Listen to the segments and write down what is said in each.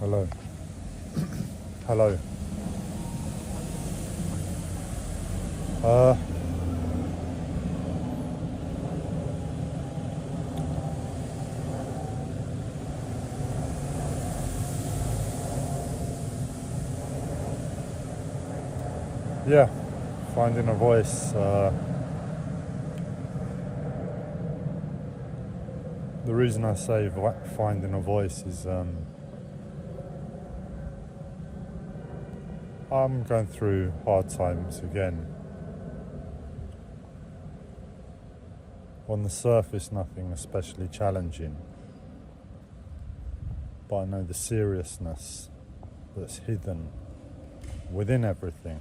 Hello. Hello. Uh, yeah, finding a voice. The reason I say finding a voice is I'm going through hard times again. On the surface, nothing especially challenging, but I know the seriousness that's hidden within everything.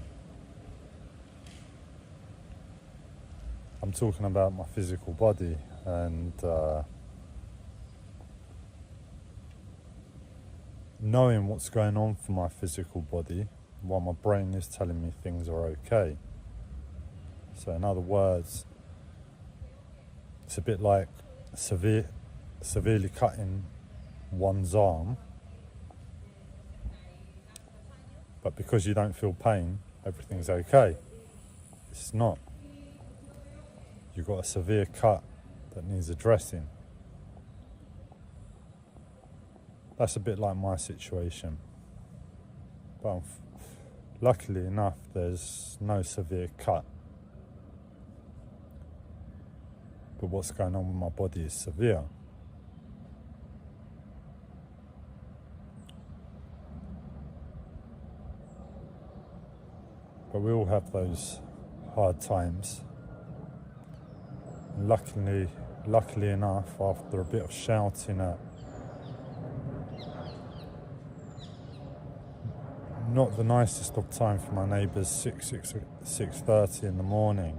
I'm talking about my physical body and knowing what's going on for my physical body while my brain is telling me things are okay. So in other words, it's a bit like severely cutting one's arm, but because you don't feel pain, everything's okay. It's not. You've got a severe cut that needs addressing. That's a bit like my situation. But luckily enough, there's no severe cut. But what's going on with my body is severe. But we all have those hard times. And luckily enough, after a bit of shouting at not the nicest of time for my neighbours, 6:30 in the morning.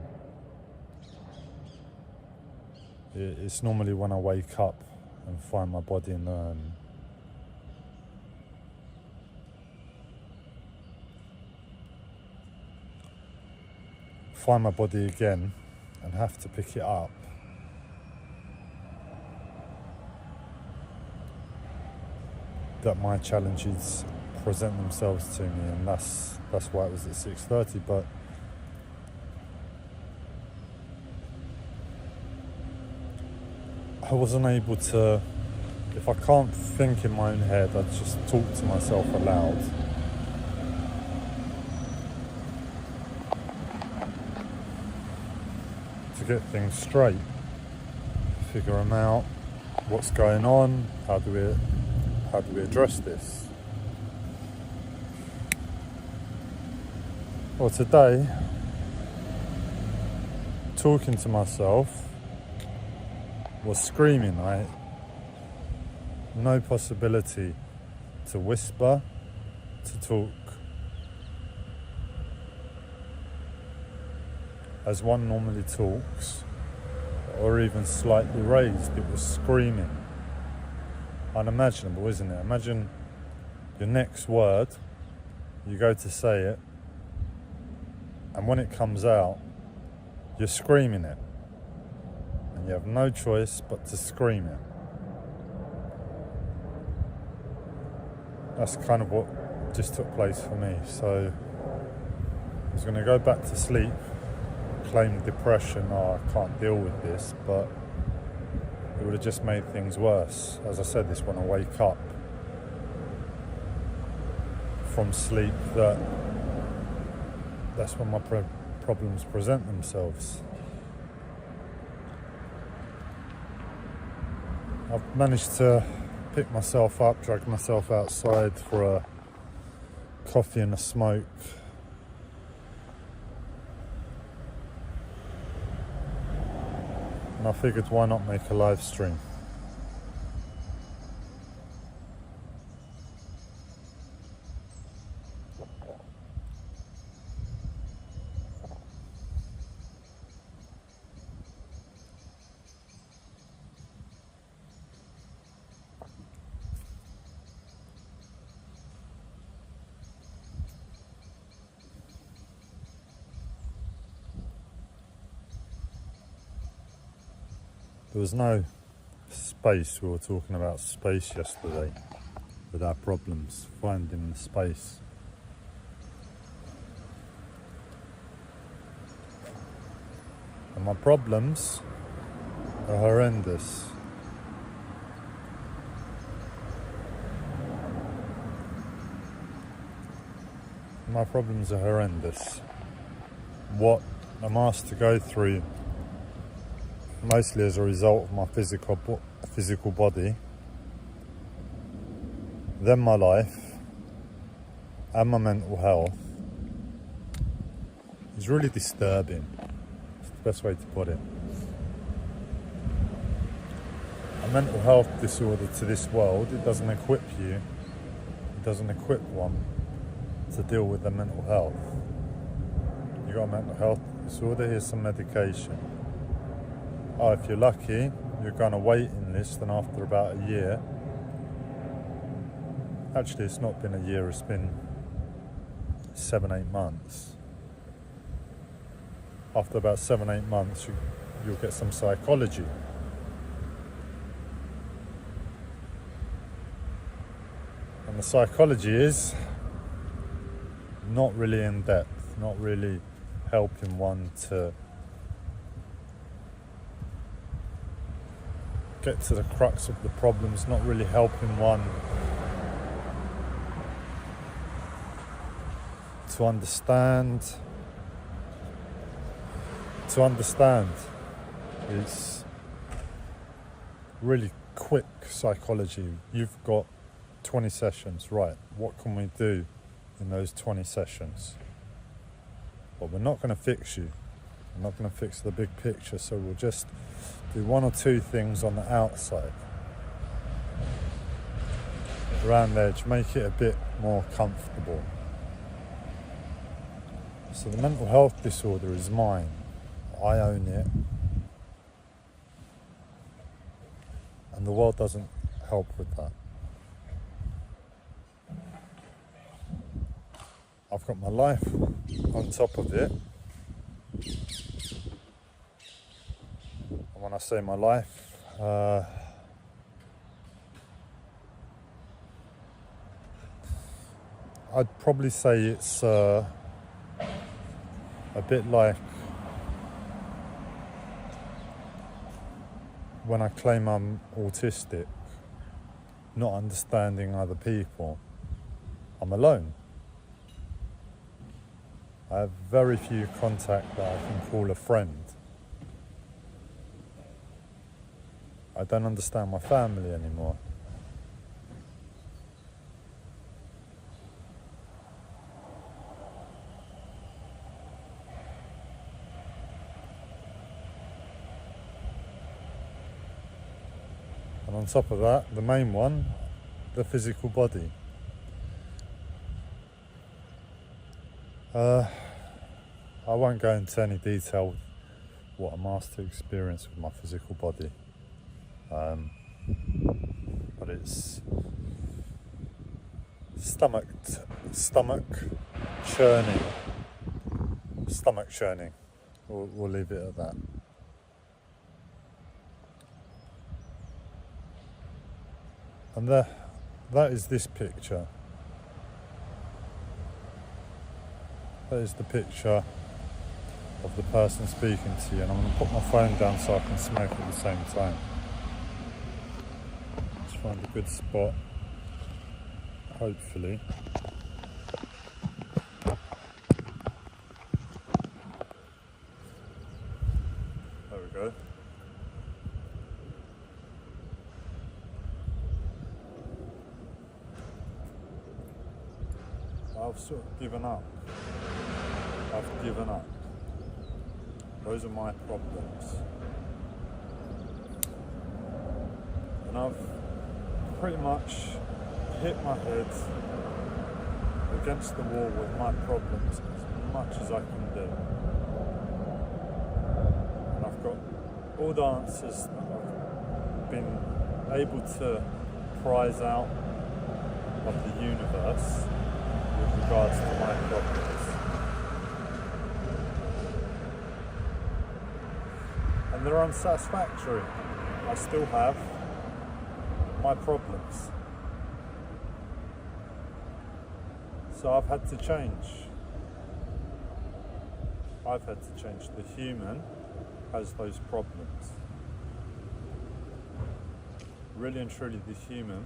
It's normally when I wake up and find my body find my body again and have to pick it up. That my challenges present themselves to me, and that's why it was at 6:30. But I wasn't able to. If I can't think in my own head, I just talk to myself aloud. To get things straight, figure them out. What's going on? How do we address this? Well, today, talking to myself was screaming. No possibility to whisper, to talk as one normally talks, or even slightly raised. It was screaming. Unimaginable, isn't it? Imagine your next word, you go to say it, and when it comes out, you're screaming it. And you have no choice but to scream it. That's kind of what just took place for me. So I was going to go back to sleep, claim depression, I can't deal with this, but it would have just made things worse. As I said, this when I wake up from sleep, that's when my problems present themselves. I've managed to pick myself up, drag myself outside for a coffee and a smoke. And I figured, why not make a live stream? There was no space. We were talking about space yesterday. with our problems, finding the space. And my problems are horrendous. My problems are horrendous. What I'm asked to go through, mostly as a result of my physical body, then my life and my mental health, is really disturbing. It's the best way to put it. A mental health disorder to this world, it doesn't equip you, it doesn't equip one to deal with their mental health. You got a mental health disorder, here's some medication. Oh, if you're lucky, you're going to waiting list, and after about a year, actually it's not been a year, it's been 7-8 months. After about 7-8 months, you'll get some psychology. And the psychology is not really in depth, not really helping one to get to the crux of the problems, not really helping one to understand. It's really quick psychology. You've got 20 sessions, right? What can we do in those 20 sessions? Well, we're not going to fix you. We're not going to fix the big picture, so we'll just do 1 or 2 things on the outside, around the edge, make it a bit more comfortable. So the mental health disorder is mine. I own it. And the world doesn't help with that. I've got my life on top of it. And when I say my life, I'd probably say it's a bit like when I claim I'm autistic, not understanding other people. I'm alone. I have very few contact that I can call a friend. I don't understand my family anymore. And on top of that, the main one, the physical body. I won't go into any detail with what I'm asked to experience with my physical body, but it's stomach churning. We'll leave it at that. And that is this picture. That is the picture of the person speaking to you, and I'm going to put my phone down so I can smoke at the same time. Just find a good spot, hopefully. There we go. I've sort of given up. Those are my problems. And I've pretty much hit my head against the wall with my problems as much as I can do. And I've got all the answers that I've been able to prize out of the universe with regards to my problems. And they're unsatisfactory. I still have my problems. So I've had to change. I've had to change. The human has those problems. Really and truly, the human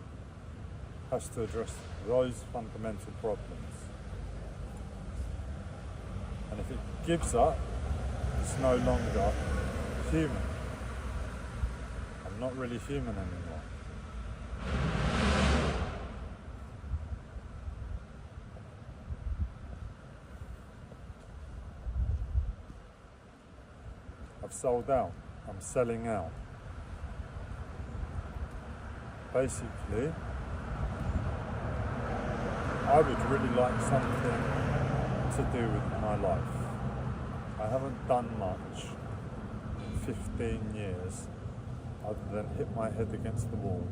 has to address those fundamental problems. And if it gives up, it's no longer human. I'm not really human anymore. I've sold out. I'm selling out. Basically, I would really like something to do with my life. I haven't done much in 15 years other than hit my head against the wall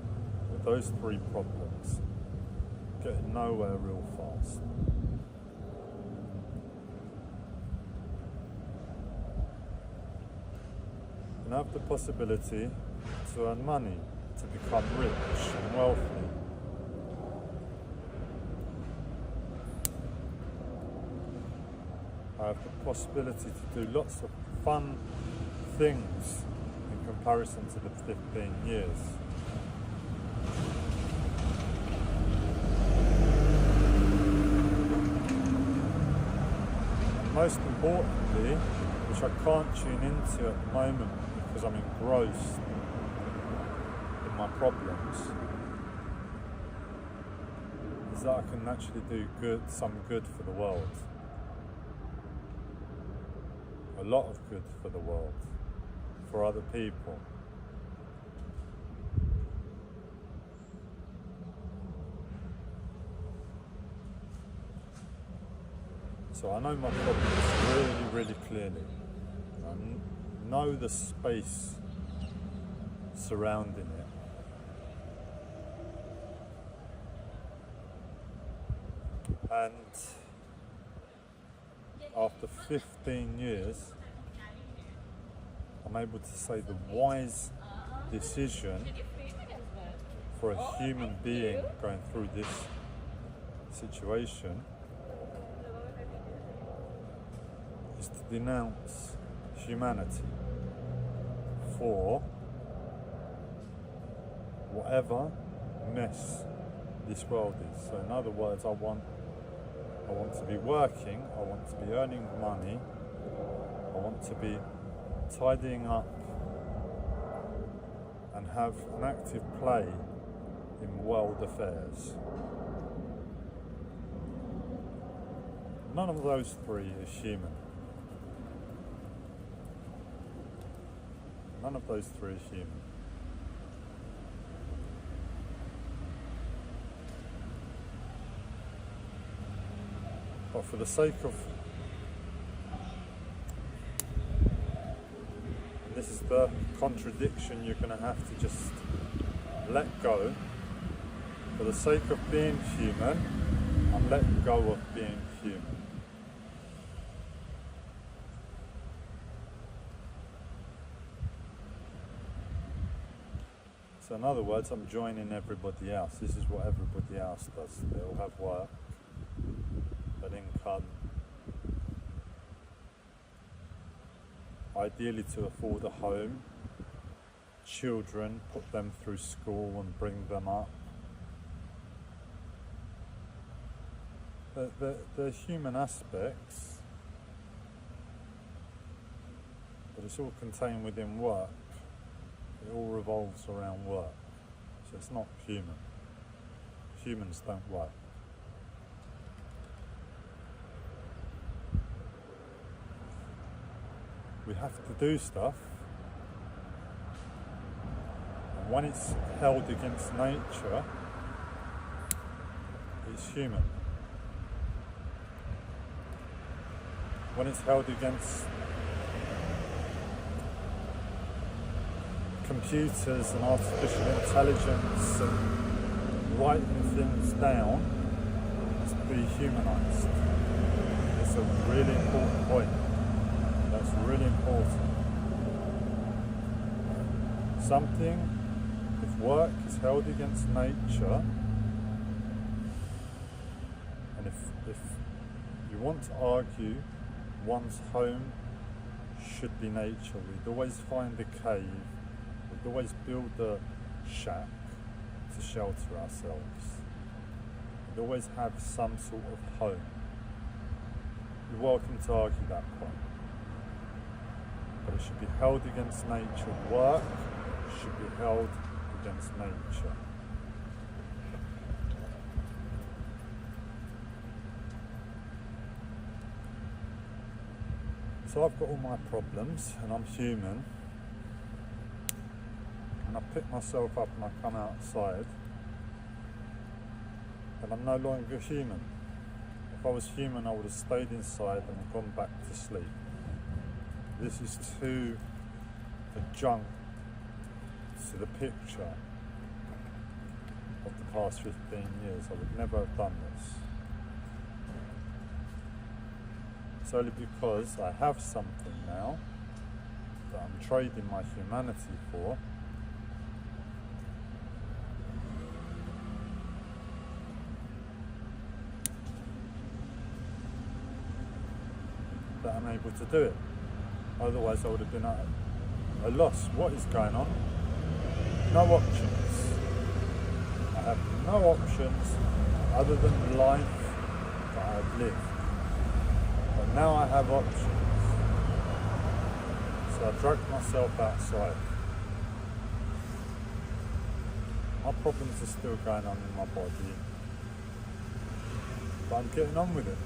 with those three problems, getting nowhere real fast. And I have the possibility to earn money, to become rich and wealthy. I have the possibility to do lots of fun things in comparison to the 15 years. And most importantly, which I can't tune into at the moment because I'm engrossed in my problems, is that I can actually do some good for the world. A lot of good for the world, for other people. So I know my problems really, really clearly. I know the space surrounding it. And after 15 years, I'm able to say the wise decision for a human being going through this situation is to denounce humanity for whatever mess this world is. So in other words, I want to be working, I want to be earning money, I want to be tidying up and have an active play in world affairs. None of those three is human. None of those three is human. But for the sake of, this is the contradiction you're going to have to just let go. For the sake of being human, I'm letting go of being human. So in other words, I'm joining everybody else. This is what everybody else does. They all have work, an income, ideally to afford a home, children, put them through school and bring them up. They're human aspects, but it's all contained within work. It all revolves around work, so it's not human. Humans don't work. We have to do stuff, and when it's held against nature, it's human. When it's held against computers and artificial intelligence and writing things down, it's dehumanized. It's a really important point. That's really important. Something, if work is held against nature, and if you want to argue, one's home should be nature. We'd always find a cave, we'd always build a shack to shelter ourselves. We'd always have some sort of home. You're welcome to argue that point. But it should be held against nature. Work should be held against nature. So I've got all my problems and I'm human, and I pick myself up and I come outside and I'm no longer human. If I was human, I would have stayed inside and gone back to sleep. This is too adjunct to the picture of the past 15 years. I would never have done this. It's only because I have something now that I'm trading my humanity for. That I'm able to do it. Otherwise I would have been at a loss. What is going on? No options. I have no options other than the life that I've lived. But now I have options. So I dragged myself outside. My problems are still going on in my body, but I'm getting on with it.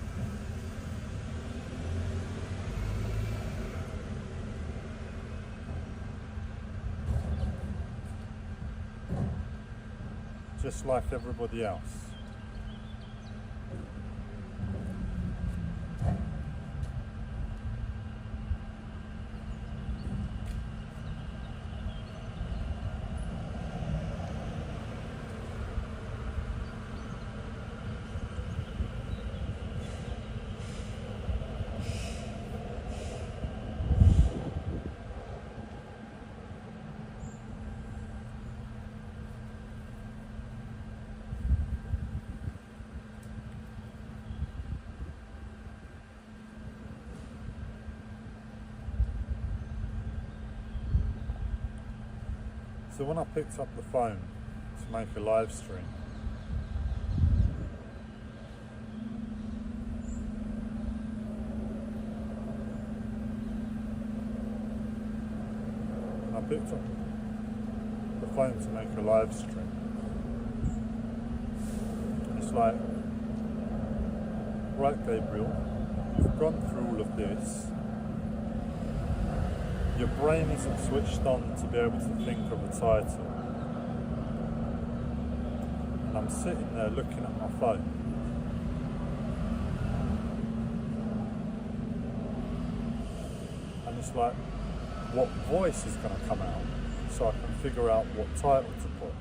Just like everybody else. So when I picked up the phone to make a live stream, it's like, right, Gabriel, you've gone through all of this. Your brain isn't switched on to be able to think of a title. And I'm sitting there looking at my phone. And it's like, what voice is going to come out so I can figure out what title to put.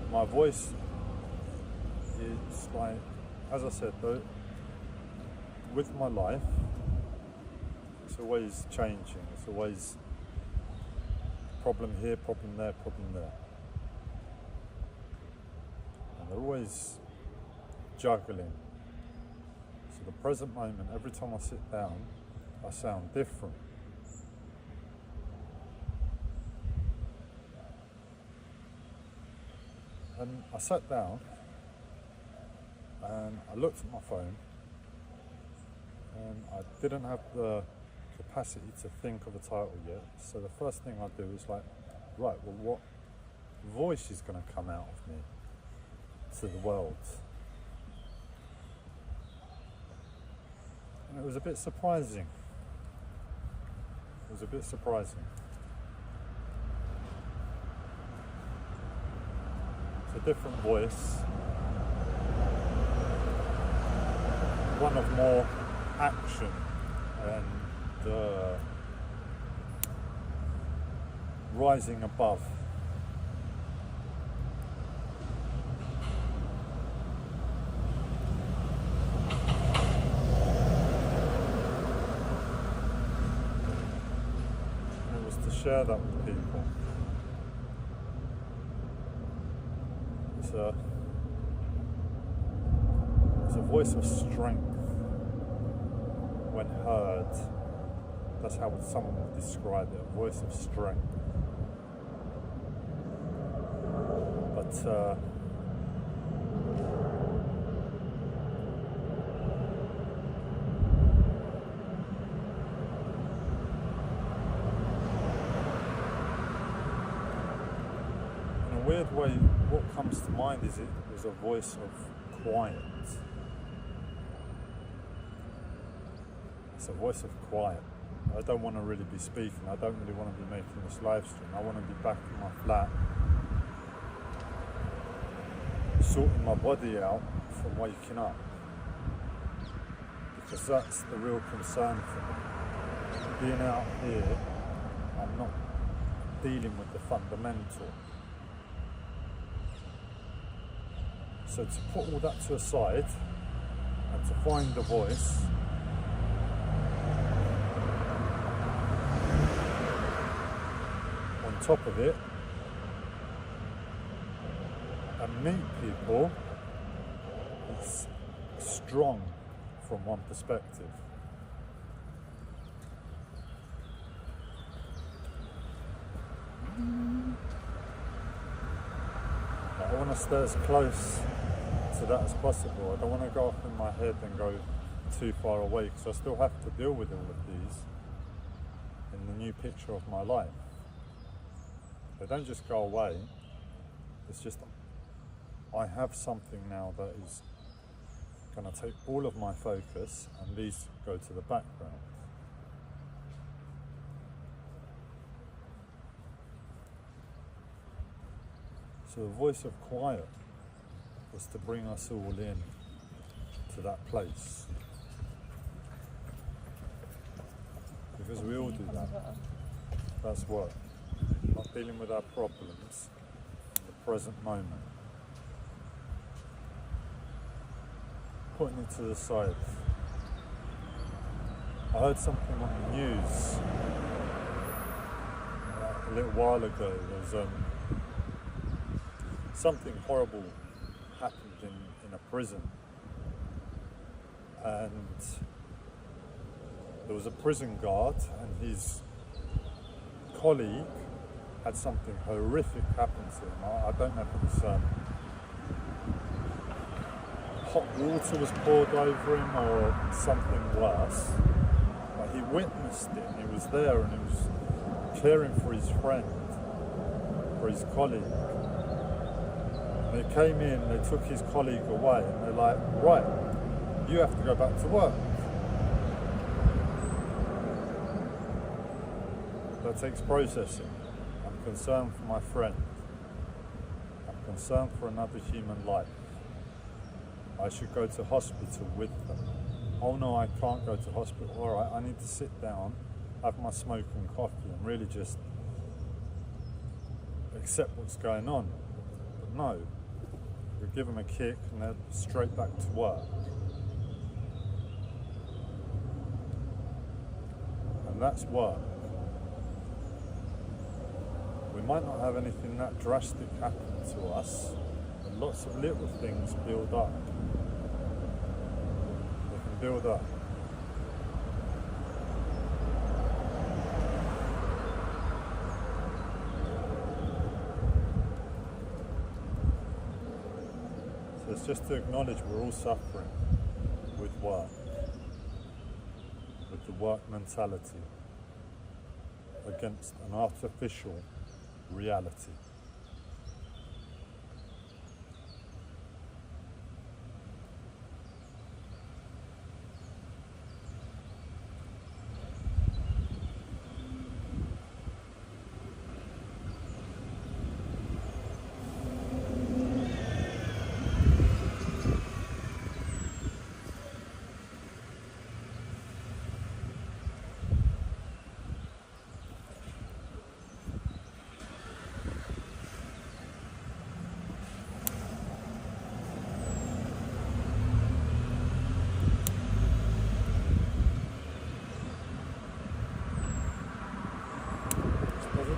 My voice is like, as I said though, with my life, it's always changing. It's always problem here, problem there, problem there. And they're always juggling. So the present moment, every time I sit down, I sound different. And I sat down and I looked at my phone, and I didn't have the capacity to think of a title yet. So the first thing I do is like, right, well, what voice is going to come out of me to the world? And it was a bit surprising. It was a bit surprising. It's a different voice. One of more action and rising above. And it was to share that with people. It's a voice of strength when heard. That's how someone would describe it, a voice of strength. But in a weird way, what comes to mind is it was a voice of quiet. It's a voice of quiet. I don't want to really be speaking. I don't really want to be making this live stream. I want to be back in my flat, sorting my body out from waking up, because that's the real concern for me. Being out here, I'm not dealing with the fundamental. So to put all that to a side and to find the voice, on top of it, and meet people, it's strong from one perspective. I want to stay as close to that as possible. I don't want to go off in my head and go too far away, because I still have to deal with all of these in the new picture of my life. They don't just go away. It's just I have something now that is going to take all of my focus, and these go to the background. So the voice of quiet was to bring us all in to that place, because we all do that. That's what. Not dealing with our problems in the present moment. Putting it to the side. I heard something on the news a little while ago. There was something horrible happened in a prison, and there was a prison guard and his colleague had something horrific happen to him. I don't know if it was hot water was poured over him or something worse, but he witnessed it and he was there and he was caring for his friend, for his colleague. And they came in, they took his colleague away and they're like, right, you have to go back to work. That takes processing. I'm concerned for my friend. I'm concerned for another human life. I should go to hospital with them. Oh no, I can't go to hospital. All right, I need to sit down, have my smoke and coffee and really just accept what's going on. But no, we give them a kick and they're straight back to work. And that's work. We might not have anything that drastic happen to us, but lots of little things build up. They can build up. So it's just to acknowledge we're all suffering with work, with the work mentality against an artificial reality.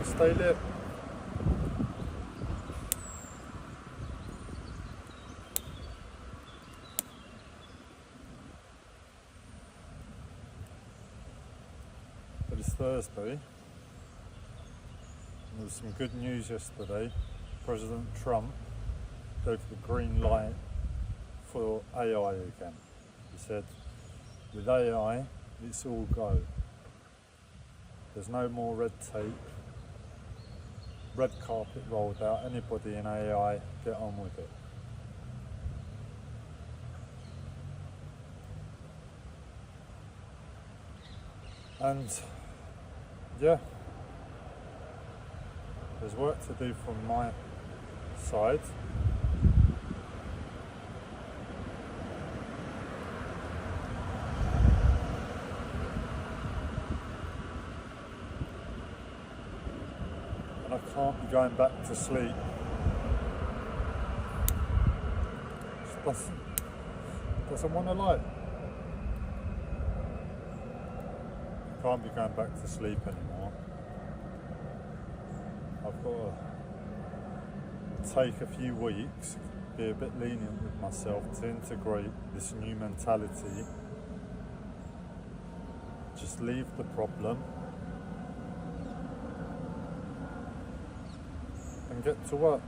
Stay lit. Thursday. There was some good news yesterday. President Trump gave the green light for AI again. He said, with AI, it's all go. There's no more red tape. Red carpet rolled out. Anybody in AI, get on with it. And yeah, there's work to do from my side. And I can't be going back to sleep. Just doesn't want to lie. Can't be going back to sleep anymore. I've got to take a few weeks, be a bit lenient with myself to integrate this new mentality. Just leave the problem and get to work.